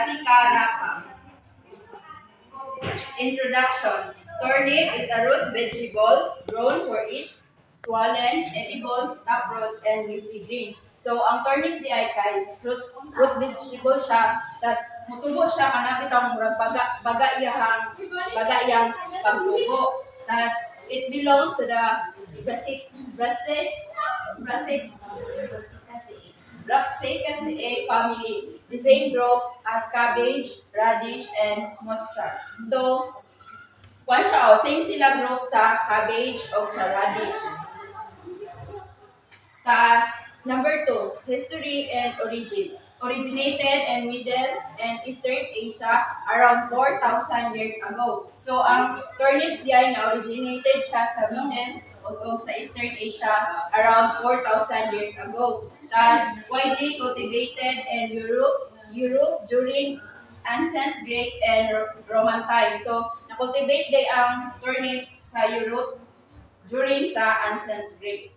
Brassica rapa. Introduction. Turnip is a root vegetable grown for its swollen, edible, taproot, and leafy green. So, ang turnip di ay kay root vegetable siya, tas mutubo siya kanapit ang murag baga iyang pagtubo. Tas, it belongs to the Brassicaceae family, the same group as cabbage, radish, and mustard. So, same sila group sa cabbage o sa radish. Tas, number 2, history and origin. Originated in Middle and Eastern Asia around 4,000 years ago. So, ang turnips diay na originated siya sa Middle o sa Eastern Asia around 4,000 years ago. Tas, widely cultivated in Europe during ancient Greek and Roman times. So, na-cultivate day ang turnips sa Europe during sa ancient Greek.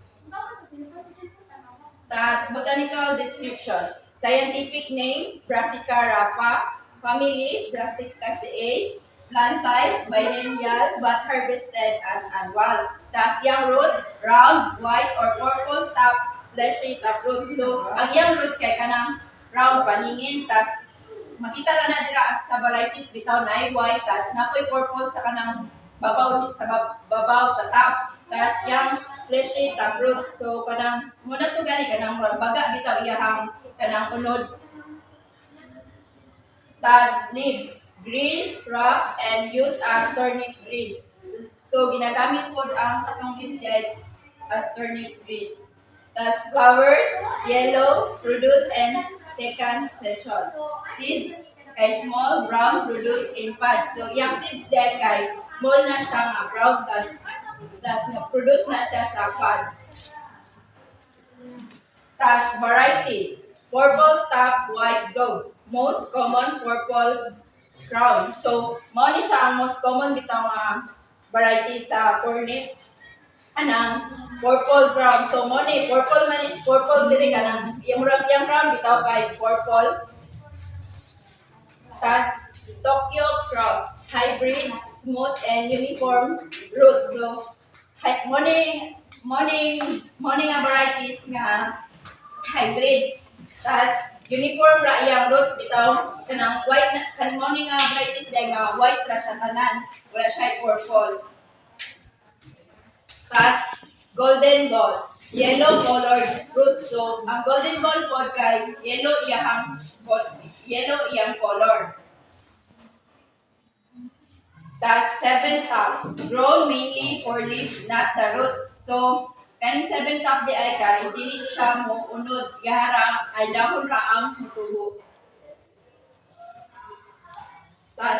Tas, botanical description. Scientific name, Brassica rapa. Family, Brassicaceae. Plant type, biennial but harvested as annual. Tas, yang root, round, white or purple top, fleshy taproot. So, ang yang root kay kanang round paningin. Tas, makita na dira sa varieties bitaw na ay white. Tas, napoy purple sa kanang babaw sa top. Tas, yang fleshy taproot. So, kanang muna to gani kanang baga bitaw iyahang kanang unod. Tas, leaves, green, rough, and used as turnip greens. So, ginagamit po ang katong leaves dyan as turnip greens. Tas, flowers, yellow, produce and second session. Seeds, kay small, brown, produce in pods. So, yung seeds dyan kay small na siya nga brown, tas produce na siya sa pods. Tas, varieties, purple top, white dog. Most common, purple crown. So, mao ni siya ang most common bitaw nga variety sa turnip. Anang purple crown. So, mao ni purple diri kanang yung crown bitaw kay purple. Tas, Tokyo cross, hybrid, smooth and uniform root. So, morning nga varieties nga hybrid. Tas, uniform ra iyang roots bitaw kanang white kanang morning nga varieties day nga white ra siya tanan, wala siya purple. Tas, golden ball, yellow colored fruit. So, ang golden ball pod kay yellow iyang color. Tas, seven top, grown mainly for leaves, not the root. So, kaning seven top di ay kay dili siya mo unod gahara ay dahon ra ang mutubo.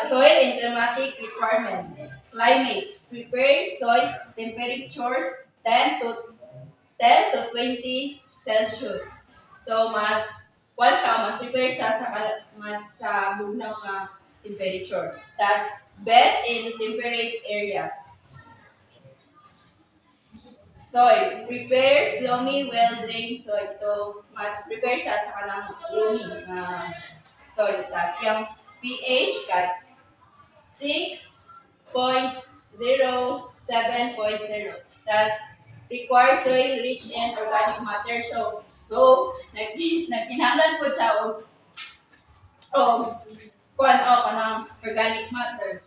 Soil and climatic requirements. Climate. Prepare soil temperatures 10 to 20 Celsius. So, mas prepare siya sa mas bugnaw nga temperature. Tas, best in temperate areas. Soil. Prepare loamy, well-drained soil. So, mas prepare siya sa kanang loamy soil. Tas, yung pH kay 6.0, 7.0. Tas, require soil rich in organic matter. So nagkinahanglan po siya kanang organic matter.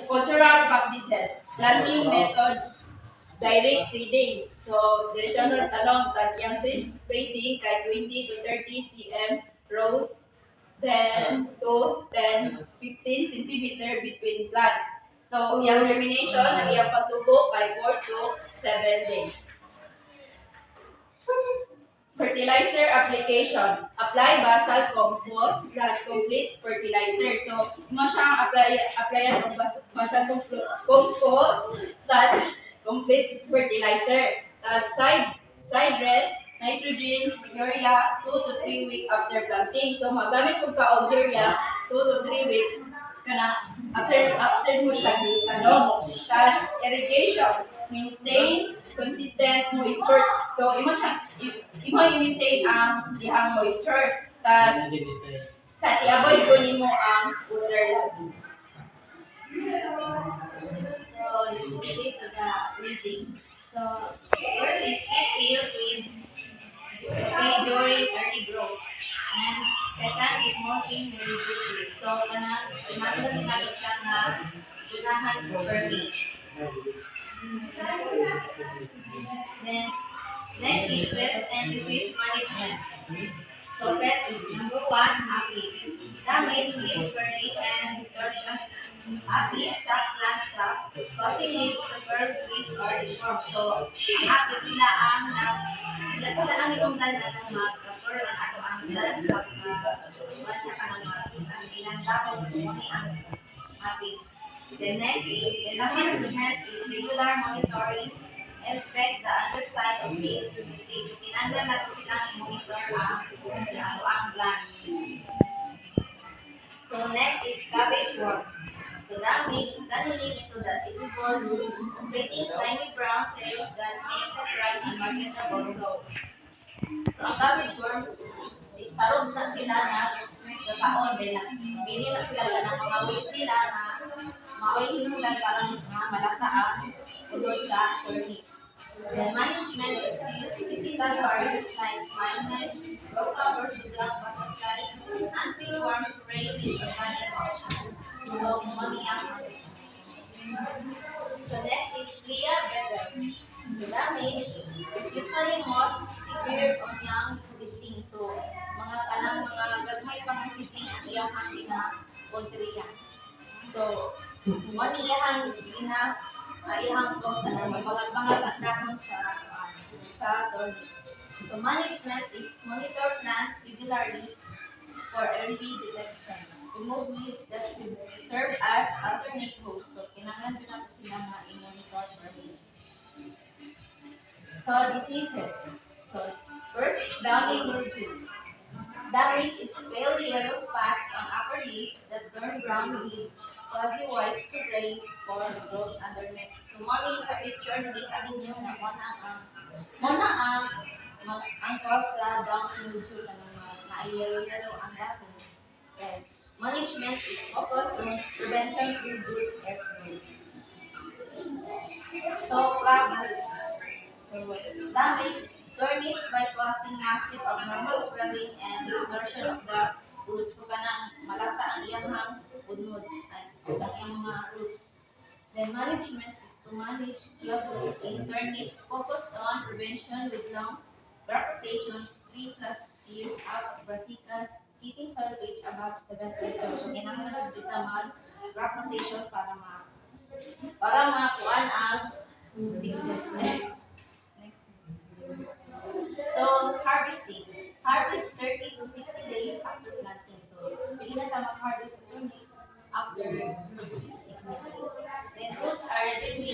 Cultural practices. Planting methods. Direct seeding. So, diretso na talong. Tas, yung seed spacing kay 20 to 30 cm rows. Then, 15 cm between plants. So, yung germination, yung pagtubo kay 4 to 7 days. Fertilizer application. Apply basal compost plus complete fertilizer. So, mo siyang applyan ng basal compost plus complete fertilizer. Side rest, nitrogen, urea, 2 to 3 weeks after planting. So, magamit ko ka og urea 2 to 3 weeks kana after mo siya irrigation. Maintain consistent moisture So, imo i-maintain ang dihang moisture. Tas, kasi avoid po nimo ang water logging. So let's proceed to the reading. So first is keep field with during early growth. And second is mulching when reduce it. So kanang natin siya na dunahan early. Then next is pest and disease management. So pest is number one, aphids. Damage leaves burning and distortion. Aphids suck plant sap, causing leaves to curl, twist, or deform. So ang aphids sila ang itungdan na ng mag-curl ang ato ang plants pag buwan siya ka ng isang ilang dahon kung ang aphids. The next management is regular monitoring. Inspect the underside of leaves. So, kinanglan nato silang i-monitor ang plants. So, next is cabbage worm. So, damage tunneling into the edible roots, creating slimy brown trails that may crush unmarketable growth. So, ang cabbage worms, sa roots na sila na nakaon din na pili na sila ng mga waste nila na mauihinulan parang malataan ulod sa turnips. The management is use physical barriers like fine mesh, low covers with black butterflies, and pinworm spray with organic options. So, money ang So next is Leah better. The damage is usually most severe on young sitting. So, mga gagmay pa nga sitting ang iyang kontriya. So, one iyang magpangat at dahon sa turnips. So, management is monitor plants regularly for early detection. Remove weeds that serve as alternate hosts. So, kinahanglan din nato sila nga i-monitor early. So, diseases. So, first is downy mildew. Damage is pale yellow spots on upper leaves that turn brown with fuzzy white to gray spore growth underneath. So, mami sa picture, nakita ninyo na ang cause sa downy mildew na yellow ang dato. And management is focused on prevention through good effort. So, damage turnips by causing massive abnormal swelling and distortion of the roots. So, kanang malata ang iyang udmod at ang iyang mga roots. Then, management is to manage club root in turnips focused on prevention with long crop rotations, 3+ years out of brassicas, keeping soil pH above 7%. So, kailangan na hospital mag-crop rotation para makuhaan ang disease. Next. So, harvesting. Harvest 30 to 60 days after planting. So, pwede na ka mag-harvest ng leaves after 30 to 60 days. Then, roots are ready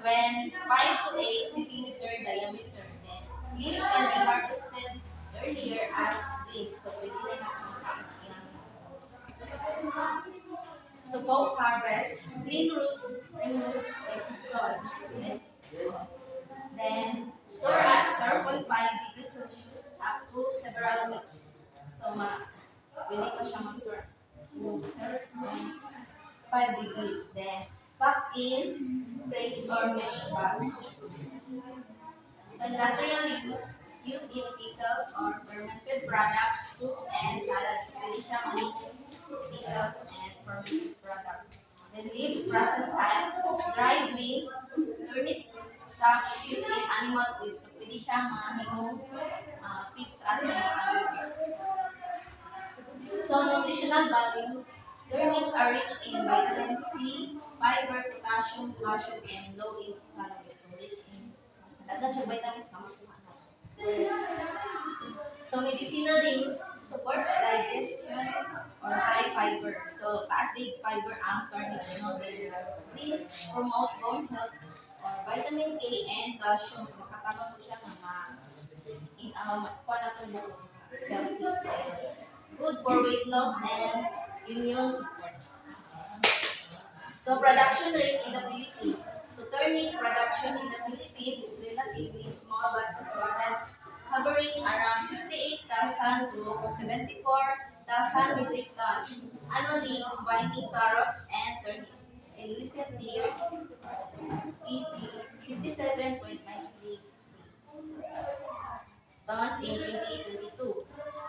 when 5 to 8 cm diameter. Then, leaves can be harvested earlier as trees. So, pwede na So, post-harvest, clean roots, remove excess soil. Then, store at 0.5 degrees Celsius up to several weeks. So, pwede pa siya ma-store. 0.5 degrees. Then, pack in crates or mesh bags. So, industrial use in pickles or fermented products, soups, and salads. Pwede siya pickles and fermented products. Then leaves, processed types, dried greens, turnip sacks used in animal feed. So, pwede siya feeds at mga animals. So, nutritional value. Turnips are rich in vitamin C, fiber, potassium, calcium, and low in calories. So, rich in dagat siya vitamins na So, medicinal use supports digestion or high fiber. So, taas din fiber ang turnips. These promote bone health or vitamin K and calcium. So, makatama po siya healthy. Good for weight loss and immune support. So, production rate in the Philippines. So, turnip production in the Philippines is relatively small but consistent, hovering around 68,000 to 74,000 metric tons annually, combining carrots and turnips. In recent years, e.g. 67.93 tons in 2022,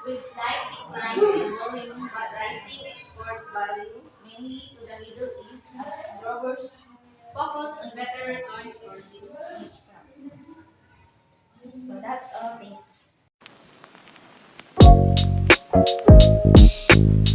with slight declines in volume but rising export value, mainly to the Middle East, as growers focus on better returns for these niche crops. So that's all. Thank you.